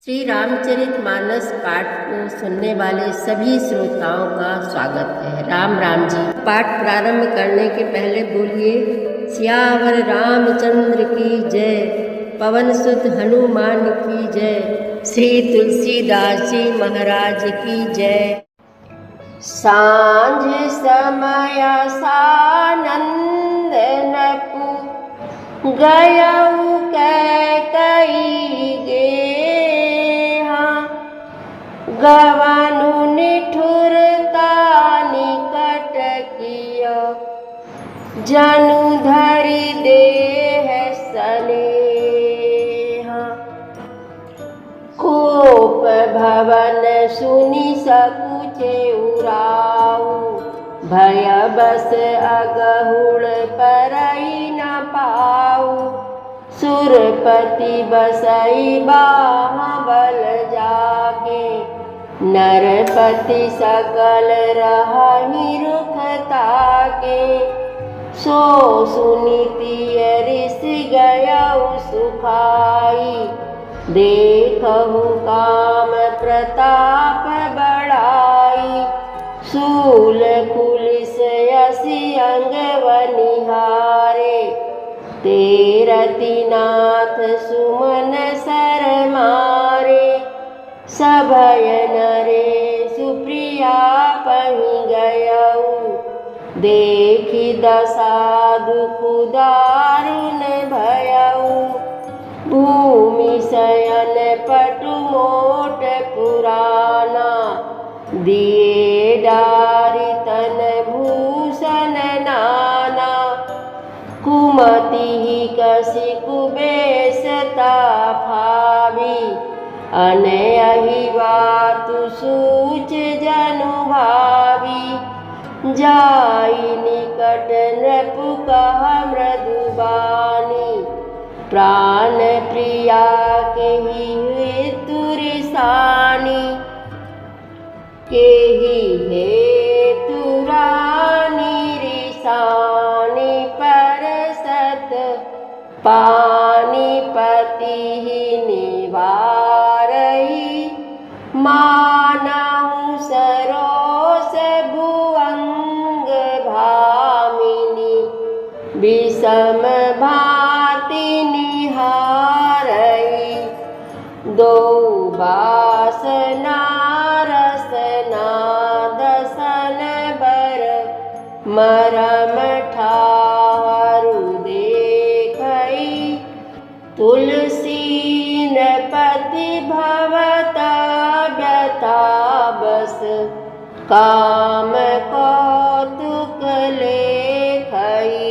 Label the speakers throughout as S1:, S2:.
S1: श्री रामचरितमानस पाठ को सुनने वाले सभी श्रोताओं का स्वागत है। राम राम जी। पाठ प्रारंभ करने के पहले बोलिए सियावर रामचंद्र की जय, पवन सुत हनुमान की जय, श्री तुलसीदास जी महाराज की जय। सांझ समय सानंद नपु गयऊ कैकई गे, गवनु निठुरता निकट किया, जनु धरि देह स्नेहा। कोप भवन सुनि सकुचे उराऊ, भय बस अगहुड़ परई न पाऊ। सुरपति बसई बाहुबल जाके, नरपति सकल रहि रुख ताके। सो सुनीति ऋष गयऊ सुखाई, देखहु काम प्रताप बढ़ाई। शूल कुलिस यसी अंग बनिहारे, तेरतिनाथ सुमन सर मारे। सभय नरे सुप्रिया पहि गयऊ, देखि दशा दुख दारुण भयऊ। भूमि शयन पटु मोट पुराना, दिए डारि तन भूषण नाना। कुमति कसी कुबेसता भावी, अनयहि बातु सूच जनु भावी। जाई निकट नृपु कह मृदुबानी, प्राण प्रिया केहि तुरसानी। केहि हेतु रानी रिसानी, परसत पानीपति निवारई। मानहु सरोस भुअंग भामिनी, विषम भांति निहारई। दो बासना रसना दसन बर, मरम ठाहरु देखई। तुलसी नृपति भवता व्यथा बस, काम कौतुक लेखई।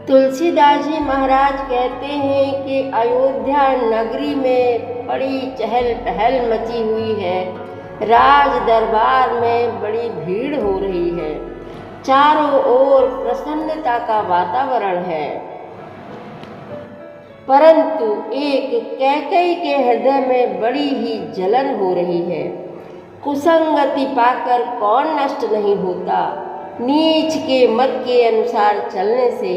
S1: तुलसीदास जी महाराज कहते हैं कि अयोध्या नगरी में बड़ी चहल पहल मची हुई है। राज दरबार में बड़ी भीड़ हो रही है, चारों ओर प्रसन्नता का वातावरण है। परंतु एक कैकई के हृदय में बड़ी ही जलन हो रही है। कुसंगति पाकर कौन नष्ट नहीं होता। नीच के मत के अनुसार चलने से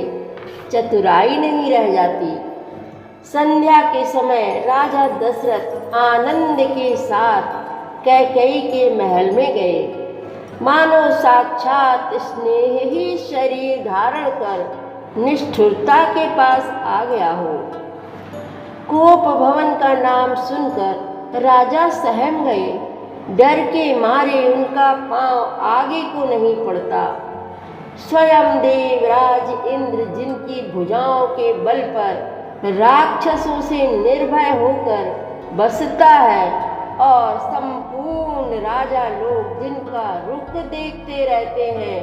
S1: चतुराई नहीं रह जाती। संध्या के समय राजा दशरथ आनंद के साथ कैकई के महल में गए, मानो साक्षात स्नेह ही शरीर धारण कर निष्ठुरता के पास आ गया हो। कोप भवन का नाम सुनकर राजा सहम गए। डर के मारे उनका पांव आगे को नहीं पड़ता। स्वयं देवराज इंद्र जिनकी भुजाओं के बल पर राक्षसों से निर्भय होकर बसता है, और संपूर्ण राजा लोग जिनका रुख देखते रहते हैं,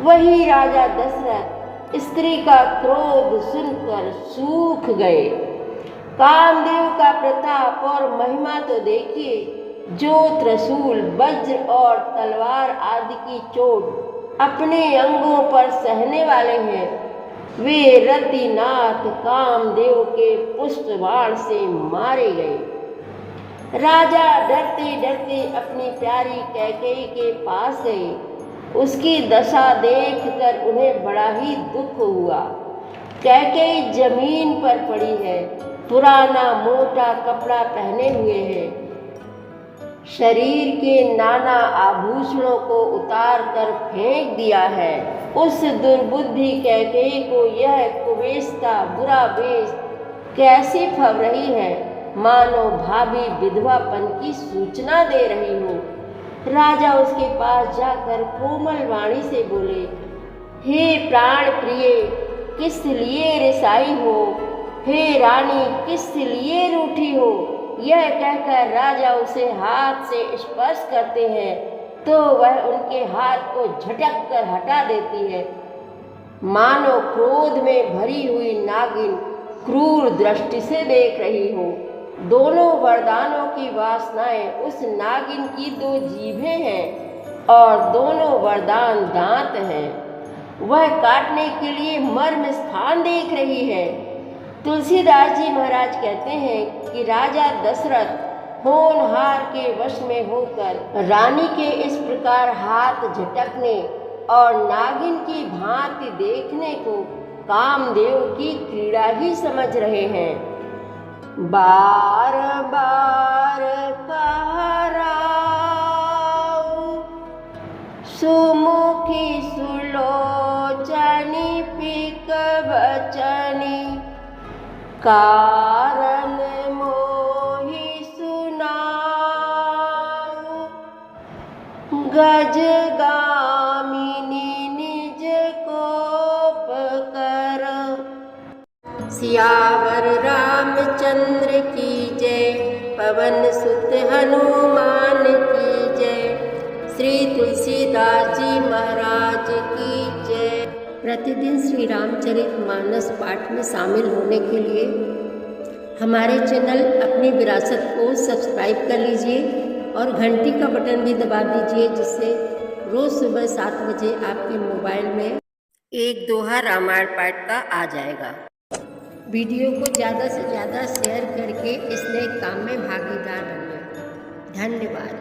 S1: वही राजा दशरथ स्त्री का क्रोध सुनकर सूख गए। कामदेव का प्रताप और महिमा तो देखिए, जो त्रिशूल वज्र और तलवार आदि की चोट अपने अंगों पर सहने वाले हैं, वे रतिनाथ कामदेव के पुष्प बाण से मारे गए। राजा डरते डरते अपनी प्यारी कैकेयी के पास गए उसकी दशा देखकर उन्हें बड़ा ही दुख हुआ। कैकेयी जमीन पर पड़ी है, पुराना मोटा कपड़ा पहने हुए है, शरीर के नाना आभूषणों को उतार कर फेंक दिया है। उस दुर्बुद्धि कैकेयी को यह कुबेस्ता बुरा वेश कैसी फब रही है, मानो भाभी विधवापन की सूचना दे रही हो। राजा उसके पास जाकर कोमल वाणी से बोले, हे प्राण प्रिय, किस लिए रिसाई हो? हे रानी, किस लिए रूठी हो? यह कहकर राजा उसे हाथ से स्पर्श करते हैं तो वह उनके हाथ को झटक कर हटा देती है, मानो क्रोध में भरी हुई नागिन क्रूर दृष्टि से देख रही हो। दोनों वरदानों की वासनाएं उस नागिन की 2 जीभें हैं और दोनों वरदान दांत हैं। वह काटने के लिए मर्म स्थान देख रही है। तुलसीदास जी महाराज कहते हैं कि राजा दशरथ होनहार के वश में होकर रानी के इस प्रकार हाथ झटकने और नागिन की भांति देखने को कामदेव की क्रीड़ा ही समझ रहे हैं। बार बार कहराऊ सुमुखी सुलोचनी पिक बचनी, कारण मोहि सुनाऊ गजगामिनी निज कोप कर। सियावर रामचंद्र की जय, पवन सुत हनुमान की जय, श्री तुलसीदास जी महाराज की जय। प्रतिदिन श्री रामचरितमानस पाठ में शामिल होने के लिए हमारे चैनल अपनी विरासत को सब्सक्राइब कर लीजिए और घंटी का बटन भी दबा दीजिए, जिससे रोज़ सुबह 7 बजे आपके मोबाइल में एक दोहा रामायण पाठ का आ जाएगा। वीडियो को ज़्यादा से ज़्यादा शेयर करके इस नए काम में भागीदार बनिए। धन्यवाद।